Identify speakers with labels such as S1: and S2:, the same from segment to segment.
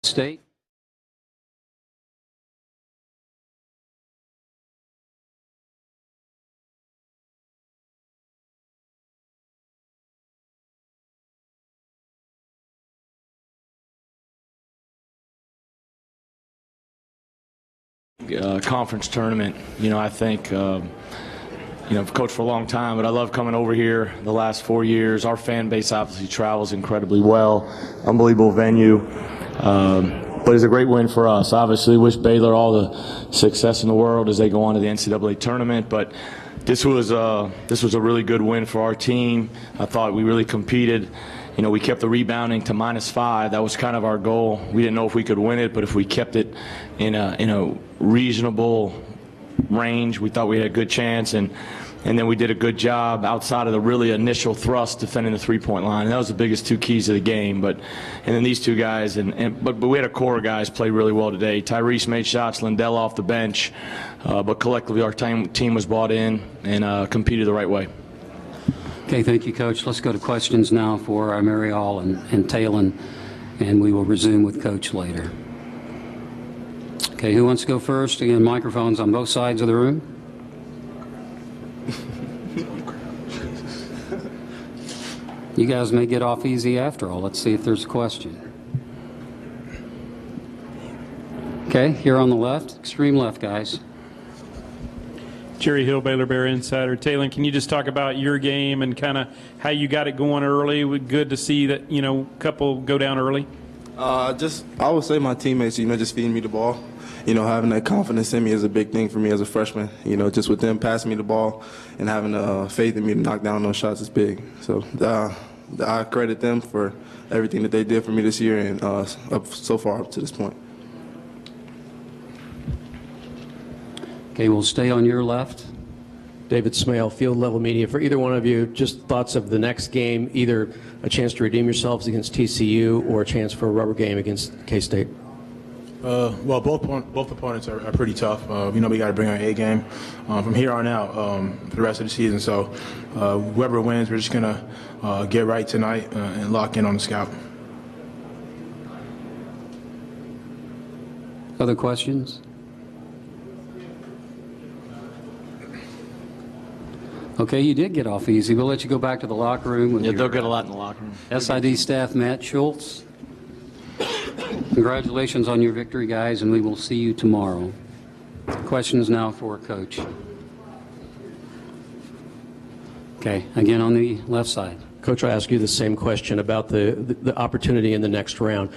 S1: State.
S2: Conference tournament. I think, I've coached for a long time, but I love coming over here the last 4 years. Our fan base obviously travels incredibly well. Unbelievable venue. But it's a great win for us. Obviously, wish Baylor all the success in the world as they go on to the NCAA tournament, but this was a really good win for our team. I thought we really competed. We kept the rebounding to -5. That was kind of our goal. We didn't know if we could win it, but if we kept it in a reasonable range, we thought we had a good chance. And then we did a good job outside of the really initial thrust defending the three-point line. And that was the biggest two keys of the game. And then these two guys, but we had a core of guys play really well today. Tyrese made shots, Lindell off the bench, but collectively our team was bought in and competed the right way.
S1: Okay, thank you, Coach. Let's go to questions now for Mary Hall and Talon, and we will resume with Coach later. Okay, who wants to go first? Again, microphones on both sides of the room. You guys may get off easy after all. Let's see if there's a question. Okay, here on the left, extreme left, guys.
S3: Jerry Hill, Baylor Bear Insider. Talon, can you just talk about your game and kind of how you got it going early? Good to see that, a couple go down early.
S4: I would say my teammates, just feeding me the ball. Having that confidence in me is a big thing for me as a freshman. Just with them passing me the ball and having faith in me to knock down those shots is big. So I credit them for everything that they did for me this year and so far up to this point.
S1: Okay, we'll stay on your left.
S5: David Smale, Field Level Media. For either one of you, just thoughts of the next game, either a chance to redeem yourselves against TCU or a chance for a rubber game against K-State.
S6: Well, both opponents are pretty tough. We got to bring our A game from here on out for the rest of the season. So whoever wins, we're just going to get right tonight and lock in on the scout.
S1: Other questions? Okay, you did get off easy. We'll let you go back to the locker room. With
S2: They'll get a lot in the locker room.
S1: SID staff, Matt Schultz. Congratulations on your victory, guys, and we will see you tomorrow. Questions now for Coach. Okay, again on the left side.
S5: Coach, I'll ask you the same question about the opportunity in the next round.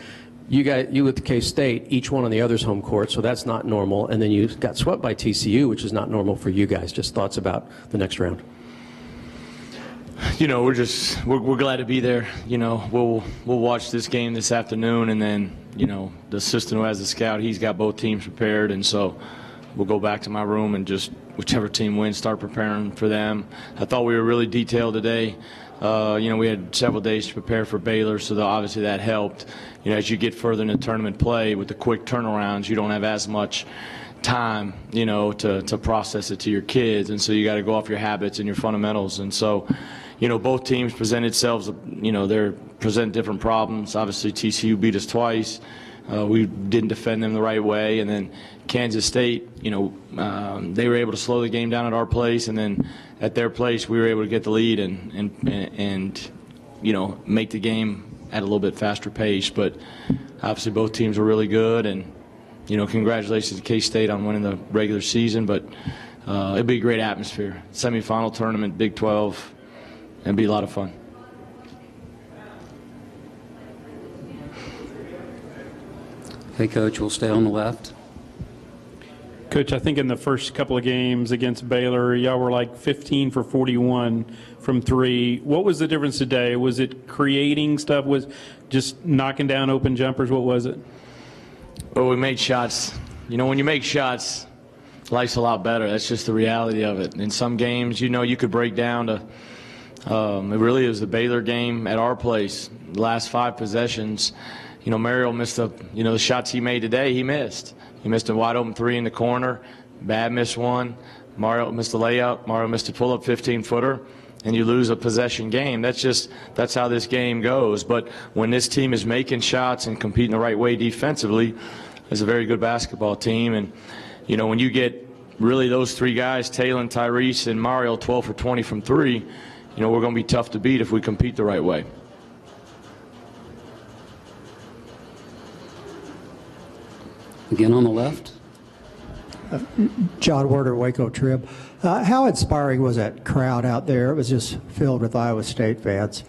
S5: You with K-State, each one on the other's home court, so that's not normal. And then you got swept by TCU, which is not normal for you guys. Just thoughts about the next round.
S2: We're glad to be there. We'll watch this game this afternoon, and then the assistant who has the scout, he's got both teams prepared, and so we'll go back to my room and just whichever team wins, start preparing for them. I thought we were really detailed today. We had several days to prepare for Baylor, so obviously that helped. As you get further into tournament play with the quick turnarounds, you don't have as much time, to process it to your kids, and so you got to go off your habits and your fundamentals. And so, both teams present themselves, they present different problems. Obviously, TCU beat us twice. We didn't defend them the right way, and then Kansas State, they were able to slow the game down at our place, and then at their place we were able to get the lead and make the game at a little bit faster pace. But obviously both teams were really good, and congratulations to K-State on winning the regular season. But it'd be a great atmosphere, semifinal tournament, Big 12, and be a lot of fun.
S1: Hey, Coach, we'll stay on the left.
S3: Coach, I think in the first couple of games against Baylor, y'all were like 15 for 41 from three. What was the difference today? Was it creating stuff? Was just knocking down open jumpers? What was it?
S2: Well, we made shots. You know, when you make shots, life's a lot better. That's just the reality of it. In some games, you know, you could break down to it really was the Baylor game at our place. The last 5 possessions, you know, Mario missed the shots he made today, he missed. He missed a wide open 3 in the corner. Bad missed one. Mario missed a layup. Mario missed a pull-up 15-footer. And you lose a possession game. That's how this game goes. But when this team is making shots and competing the right way defensively, it's a very good basketball team. And, you know, when you get really those 3 guys, Taylor, Tyrese, and Mario, 12 for 20 from 3, you know, we're going to be tough to beat if we compete the right way.
S1: Again on the left.
S7: John Werder, Waco Trib. How inspiring was that crowd out there? It was just filled with Iowa State fans.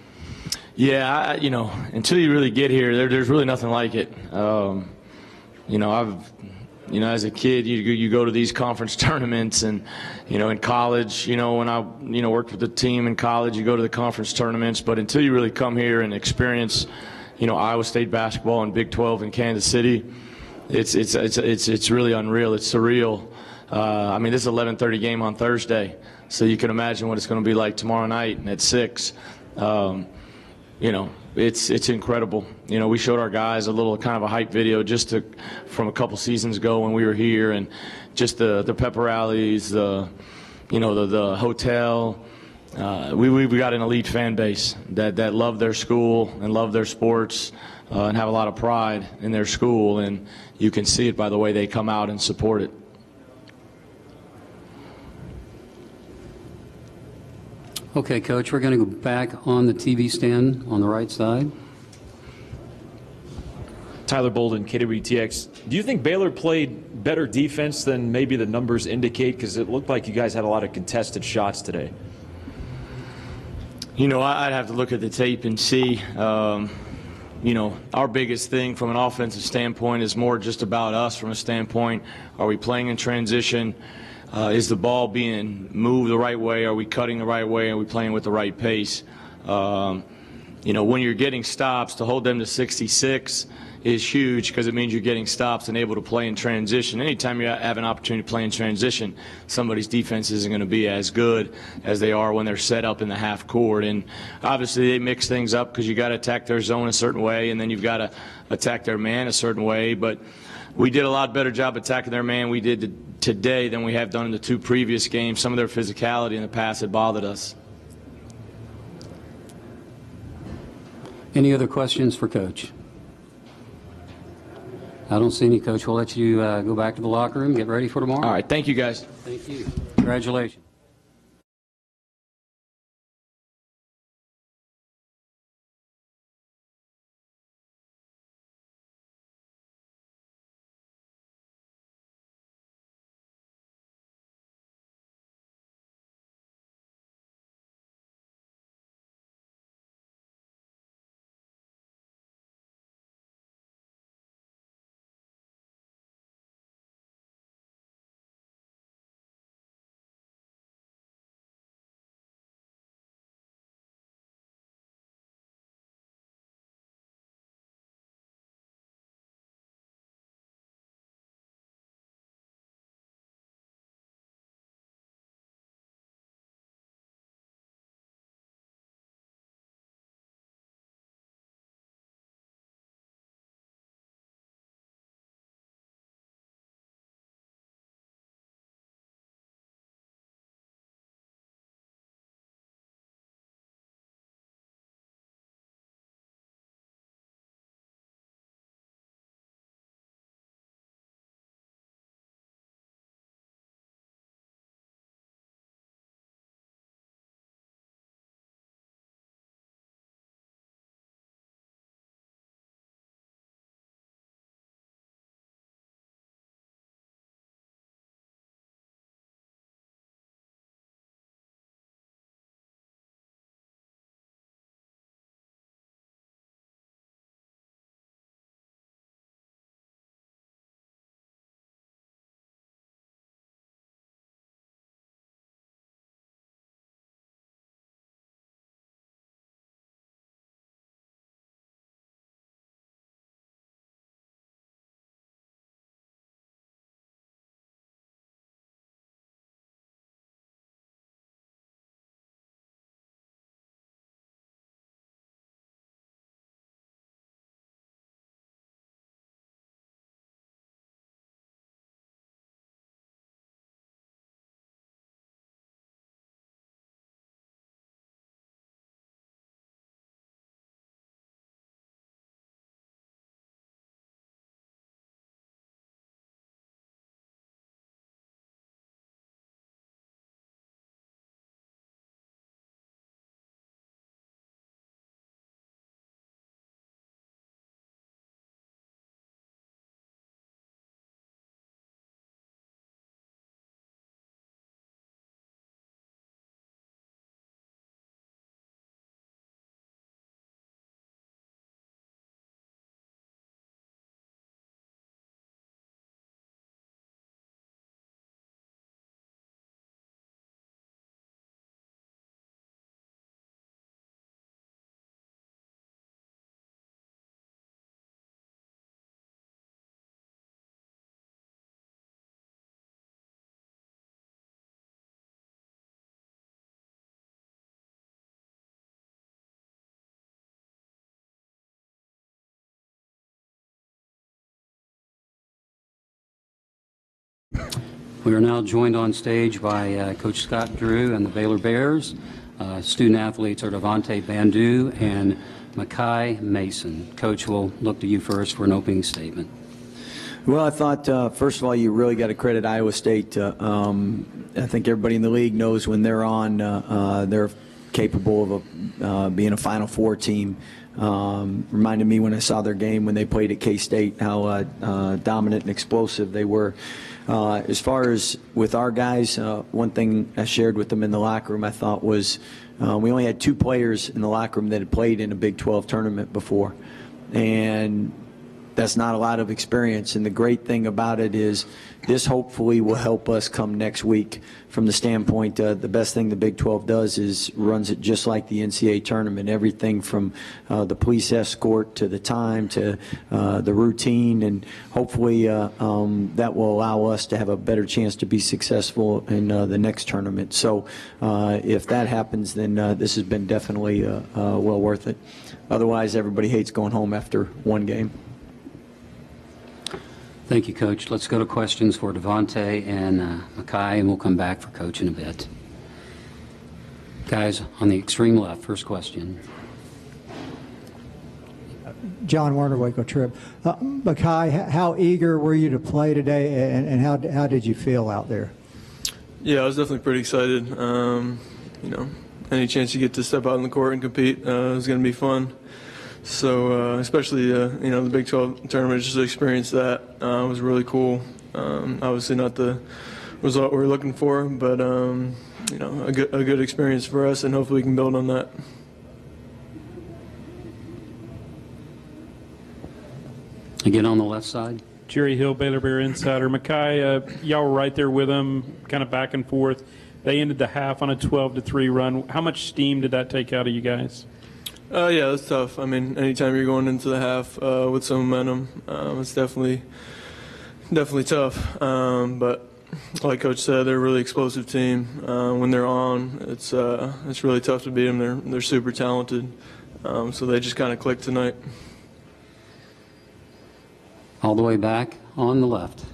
S2: Yeah, you know, until you really get here, there's really nothing like it. You know, as a kid, you go to these conference tournaments, and you know, in college, you know, when I worked with the team in college, you go to the conference tournaments. But until you really come here and experience, you know, Iowa State basketball in Big 12 in Kansas City, it's really unreal. It's surreal. I mean, this is an 11:30 game on Thursday, so you can imagine what it's going to be like tomorrow night and at 6. You know, it's incredible. You know, we showed our guys a little kind of a hype video from a couple seasons ago when we were here, and just the pep rallies, the hotel. We've got an elite fan base that love their school and love their sports and have a lot of pride in their school, and you can see it by the way they come out and support it.
S1: Okay, Coach, we're going to go back on the TV stand on the right side.
S8: Tyler Bolden, KWTX. Do you think Baylor played better defense than maybe the numbers indicate? Because it looked like you guys had a lot of contested shots today.
S2: You know, I'd have to look at the tape and see. You know, our biggest thing from an offensive standpoint is more just about us from a standpoint. Are we playing in transition? Is the ball being moved the right way? Are we cutting the right way? Are we playing with the right pace? You know, when you're getting stops, to hold them to 66 is huge because it means you're getting stops and able to play in transition. Anytime you have an opportunity to play in transition, somebody's defense isn't going to be as good as they are when they're set up in the half court. And obviously they mix things up because you got to attack their zone a certain way, and then you've got to attack their man a certain way. But we did a lot better job attacking their man we did today than we have done in the 2 previous games. Some of their physicality in the past had bothered us.
S1: Any other questions for Coach? I don't see any, Coach. We'll let you go back to the locker room, get ready for tomorrow.
S2: All right, thank you, guys.
S1: Thank you. Congratulations. We are now joined on stage by Coach Scott Drew and the Baylor Bears. Student athletes are Devontae Bandu and Makai Mason. Coach, we'll look to you first for an opening statement.
S9: Well, I thought, first of all, you really got to credit Iowa State. I think everybody in the league knows when they're on, they're capable of being a Final Four team. Reminded me when I saw their game when they played at K-State how dominant and explosive they were. As far as with our guys, one thing I shared with them in the locker room I thought was we only had 2 players in the locker room that had played in a Big 12 tournament before. And that's not a lot of experience, and the great thing about it is this hopefully will help us come next week from the standpoint the best thing the Big 12 does is runs it just like the NCAA tournament, everything from the police escort to the time to the routine, and hopefully that will allow us to have a better chance to be successful in the next tournament. So if that happens, then this has been definitely well worth it. Otherwise, everybody hates going home after one game.
S1: Thank you, Coach. Let's go to questions for Devontae and Makai, and we'll come back for Coach in a bit. Guys, on the extreme left, first question.
S7: John Warner, Waco Trib. Makai, how eager were you to play today, and how did you feel out there?
S10: Yeah, I was definitely pretty excited. You know, any chance you get to step out on the court and compete is going to be fun. So especially, you know, the Big 12 tournament, just to experience that was really cool. Obviously not the result we were looking for, but, you know, a good experience for us, and hopefully we can build on that.
S1: Again on the left side.
S3: Jerry Hill, Baylor Bear Insider. Makai, y'all were right there with them, kind of back and forth. They ended the half on a 12-3 run. How much steam did that take out of you guys?
S10: Yeah, it's tough. I mean, anytime you're going into the half with some momentum, it's definitely tough. But like Coach said, they're a really explosive team. When they're on, it's really tough to beat them. They're super talented. So they just kind of clicked tonight.
S1: All the way back on the left.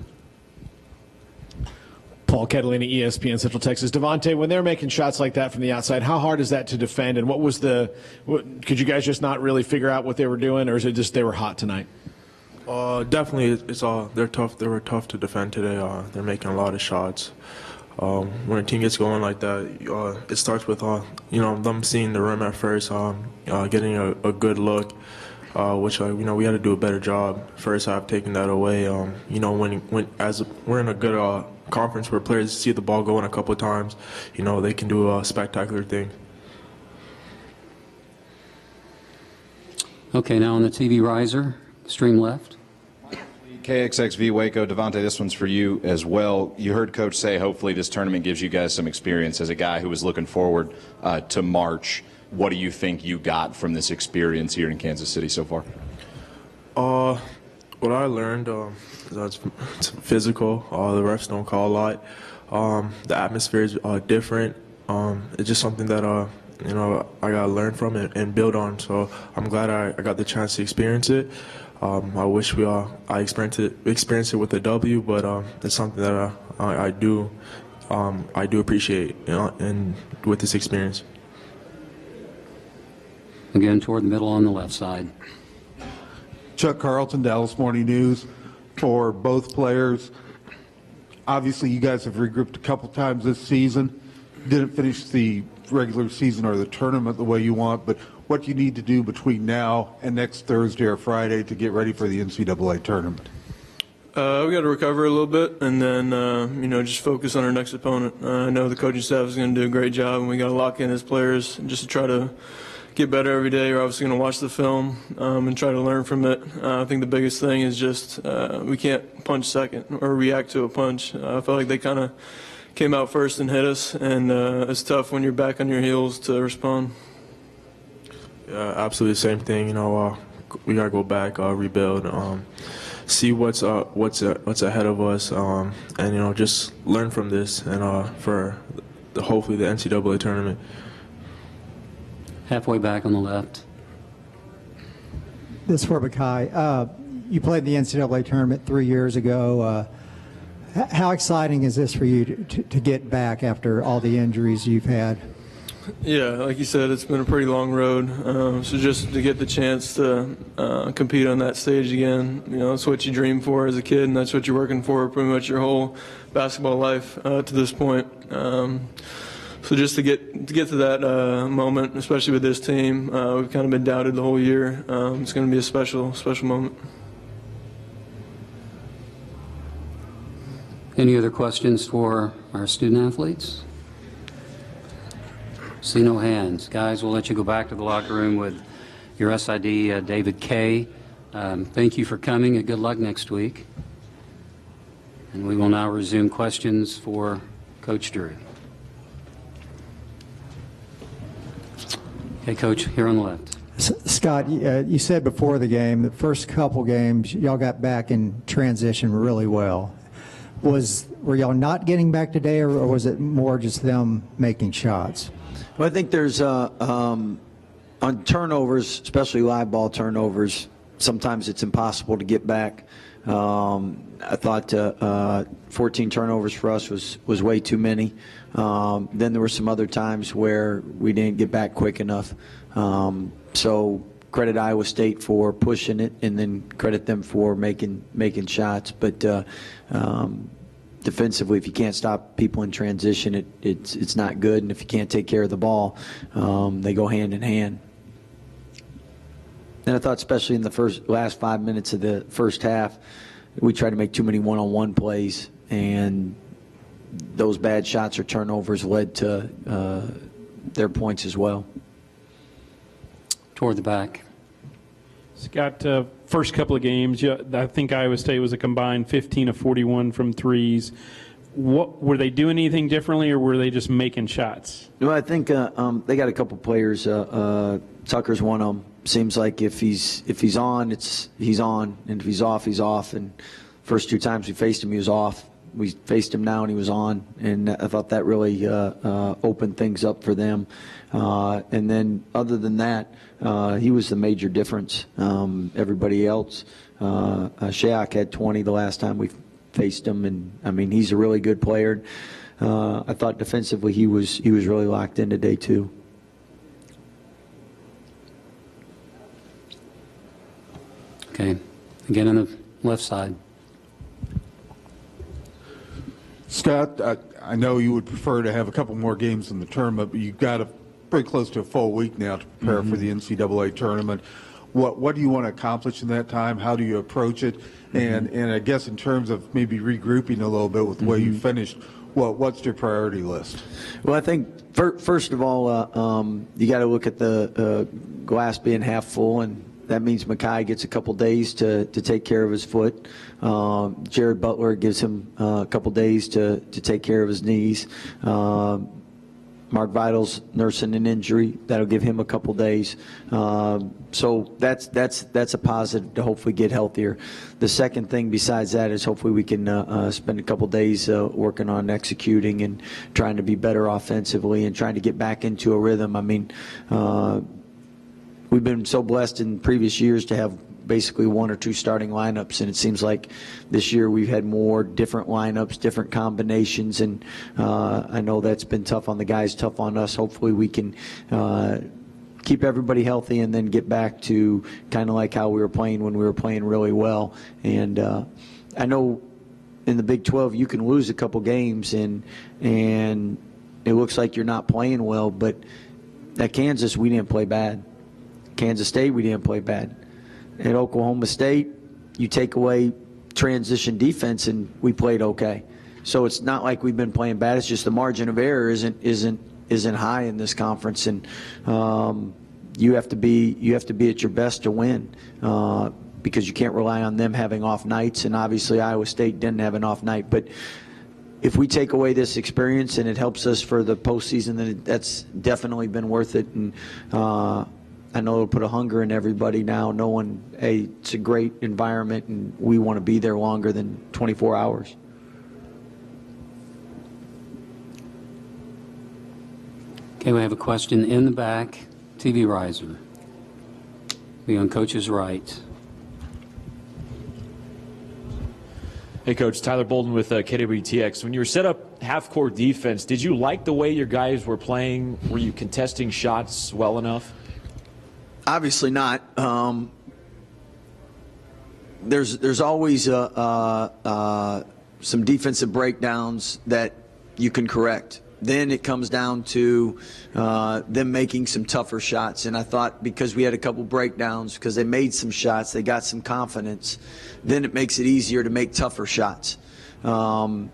S11: Paul Catalini, ESPN Central Texas. Devontae, when they're making shots like that from the outside, how hard is that to defend? And could you guys just not really figure out what they were doing, or is it just they were hot tonight?
S6: Definitely, they're tough. They were tough to defend today. They're making a lot of shots. When a team gets going like that, it starts with you know, them seeing the rim at first, getting a good look, which you know, we had to do a better job first half taking that away. You know, when as we're in a good conference where players see the ball going a couple of times, you know, they can do a spectacular thing.
S1: Okay, now on the TV riser, extreme left.
S12: KXXV Waco, Devontae, this one's for you as well. You heard Coach say hopefully this tournament gives you guys some experience. As a guy who was looking forward to March, what do you think you got from this experience here in Kansas City so far?
S6: What I learned is it's physical. The refs don't call a lot. The atmosphere is different. It's just something that you know, I gotta learn from it and build on. So I'm glad I got the chance to experience it. I wish I experienced it with a W, but it's something that I do appreciate, you know, and with this experience.
S1: Again, toward the middle on the left side.
S13: Chuck Carlton, Dallas Morning News. For both players, obviously you guys have regrouped a couple times this season. Didn't finish the regular season or the tournament the way you want, but what do you need to do between now and next Thursday or Friday to get ready for the NCAA tournament?
S10: We got to recover a little bit, and then you know, just focus on our next opponent. I know the coaching staff is going to do a great job, and we got to lock in as players just to try to get better every day. We're obviously going to watch the film and try to learn from it. I think the biggest thing is just we can't punch second or react to a punch. I felt like they kind of came out first and hit us, and it's tough when you're back on your heels to respond.
S6: Yeah, absolutely the same thing. You know, we gotta go back, rebuild, see what's ahead of us, and you know, just learn from this, and for hopefully the NCAA tournament.
S1: Halfway back on the left.
S7: This is for Makai. You played the NCAA tournament 3 years ago. How exciting is this for you to get back after all the injuries you've had?
S10: Yeah, like you said, it's been a pretty long road. So just to get the chance to compete on that stage again, it's what you dream for as a kid, and that's what you're working for pretty much your whole basketball life to this point. So just to get to that moment, especially with this team, we've kind of been doubted the whole year. It's going to be a special moment.
S1: Any other questions for our student athletes? See no hands. Guys, we'll let you go back to the locker room with your SID, David K. Thank you for coming, and good luck next week. And we will now resume questions for Coach Drew. Okay, Coach, here on the left.
S7: Scott, you said before the game, the first couple games, y'all got back in transition really well. Were y'all not getting back today, or was it more just them making shots?
S9: Well, I think there's on turnovers, especially live ball turnovers, sometimes it's impossible to get back. I thought 14 turnovers for us was way too many. Then there were some other times where we didn't get back quick enough. So credit Iowa State for pushing it, and then credit them for making shots. But defensively, if you can't stop people in transition, it's not good. And if you can't take care of the ball, they go hand in hand. And I thought, especially in the last 5 minutes of the first half, we tried to make too many one-on-one plays, and those bad shots or turnovers led to their points as well.
S1: Toward the back.
S3: Scott, first couple of games, I think Iowa State was a combined 15 of 41 from threes. Were they doing anything differently, or were they just making shots?
S9: Well, I think they got a couple players. Tucker's one of them. Seems like if he's on, he's on, and if he's off, he's off. And first two times we faced him, he was off. We faced him now, and he was on. And I thought that really opened things up for them. And then other than that, he was the major difference. Everybody else, Shayak had 20 the last time we faced him, and I mean he's a really good player. I thought defensively he was really locked in today too.
S1: Okay, again on the left side.
S13: Scott, I know you would prefer to have a couple more games in the tournament, but you've got pretty close to a full week now to prepare for the NCAA tournament. What do you want to accomplish in that time? How do you approach it? And I guess in terms of maybe regrouping a little bit with the way you finished, what's your priority list?
S9: Well, I think first of all, you got to look at the glass being half full, and that means Makai gets a couple days to take care of his foot. Jared Butler gives him a couple days to take care of his knees. Mark Vidal's nursing an injury. That'll give him a couple days. So that's a positive to hopefully get healthier. The second thing besides that is hopefully we can spend a couple days working on executing and trying to be better offensively and trying to get back into a rhythm. I mean, we've been so blessed in previous years to have basically one or two starting lineups, and it seems like this year we've had more different lineups, different combinations, and I know that's been tough on the guys, tough on us. Hopefully we can keep everybody healthy and then get back to kind of like how we were playing when we were playing really well. And I know in the Big 12 you can lose a couple games and it looks like you're not playing well, but at Kansas we didn't play bad. Kansas State we didn't play bad. At Oklahoma State, you take away transition defense, and we played okay. So it's not like we've been playing bad. It's just the margin of error isn't high in this conference, and you have to be at your best to win because you can't rely on them having off nights. And obviously, Iowa State didn't have an off night, but if we take away this experience and it helps us for the postseason, then that's definitely been worth it. And I know it'll put a hunger in everybody now, knowing, hey, it's a great environment and we want to be there longer than 24 hours.
S1: Okay, we have a question in the back. TV riser. Be on Coach's right.
S8: Hey, Coach. Tyler Bolden with KWTX. When you were set up half-court defense, did you like the way your guys were playing? Were you contesting shots well enough?
S9: Obviously not. There's always some defensive breakdowns that you can correct. Then it comes down to them making some tougher shots. And I thought because we had a couple breakdowns, because they made some shots, they got some confidence, then it makes it easier to make tougher shots. And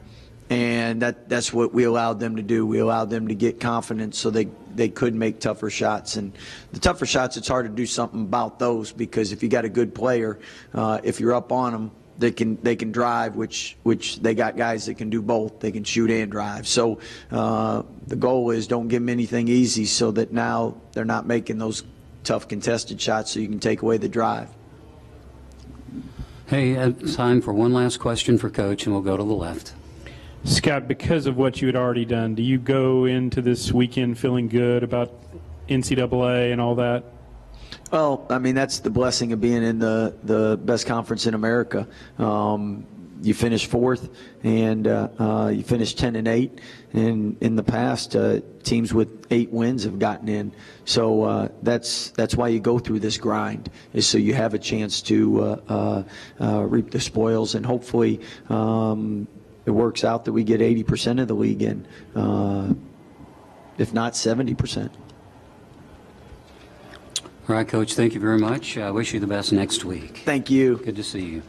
S9: that's what we allowed them to do. We allowed them to get confidence so they could make tougher shots. And the tougher shots, it's hard to do something about those, because if you got a good player, if you're up on them, they can drive, which they got guys that can do both. They can shoot and drive. So the goal is don't give them anything easy, so that now they're not making those tough contested shots, so you can take away the drive.
S1: Hey, it's time for one last question for Coach, and we'll go to the left.
S3: Scott, because of what you had already done, do you go into this weekend feeling good about NCAA and all that?
S9: Well, I mean, that's the blessing of being in the best conference in America. You finish fourth, and you finish 10-8. And in the past, teams with 8 wins have gotten in. So that's why you go through this grind, is so you have a chance to reap the spoils. And hopefully it works out that we get 80% of the league in, if not 70%.
S1: All right, Coach, thank you very much. I wish you the best next week.
S9: Thank you.
S1: Good to see you.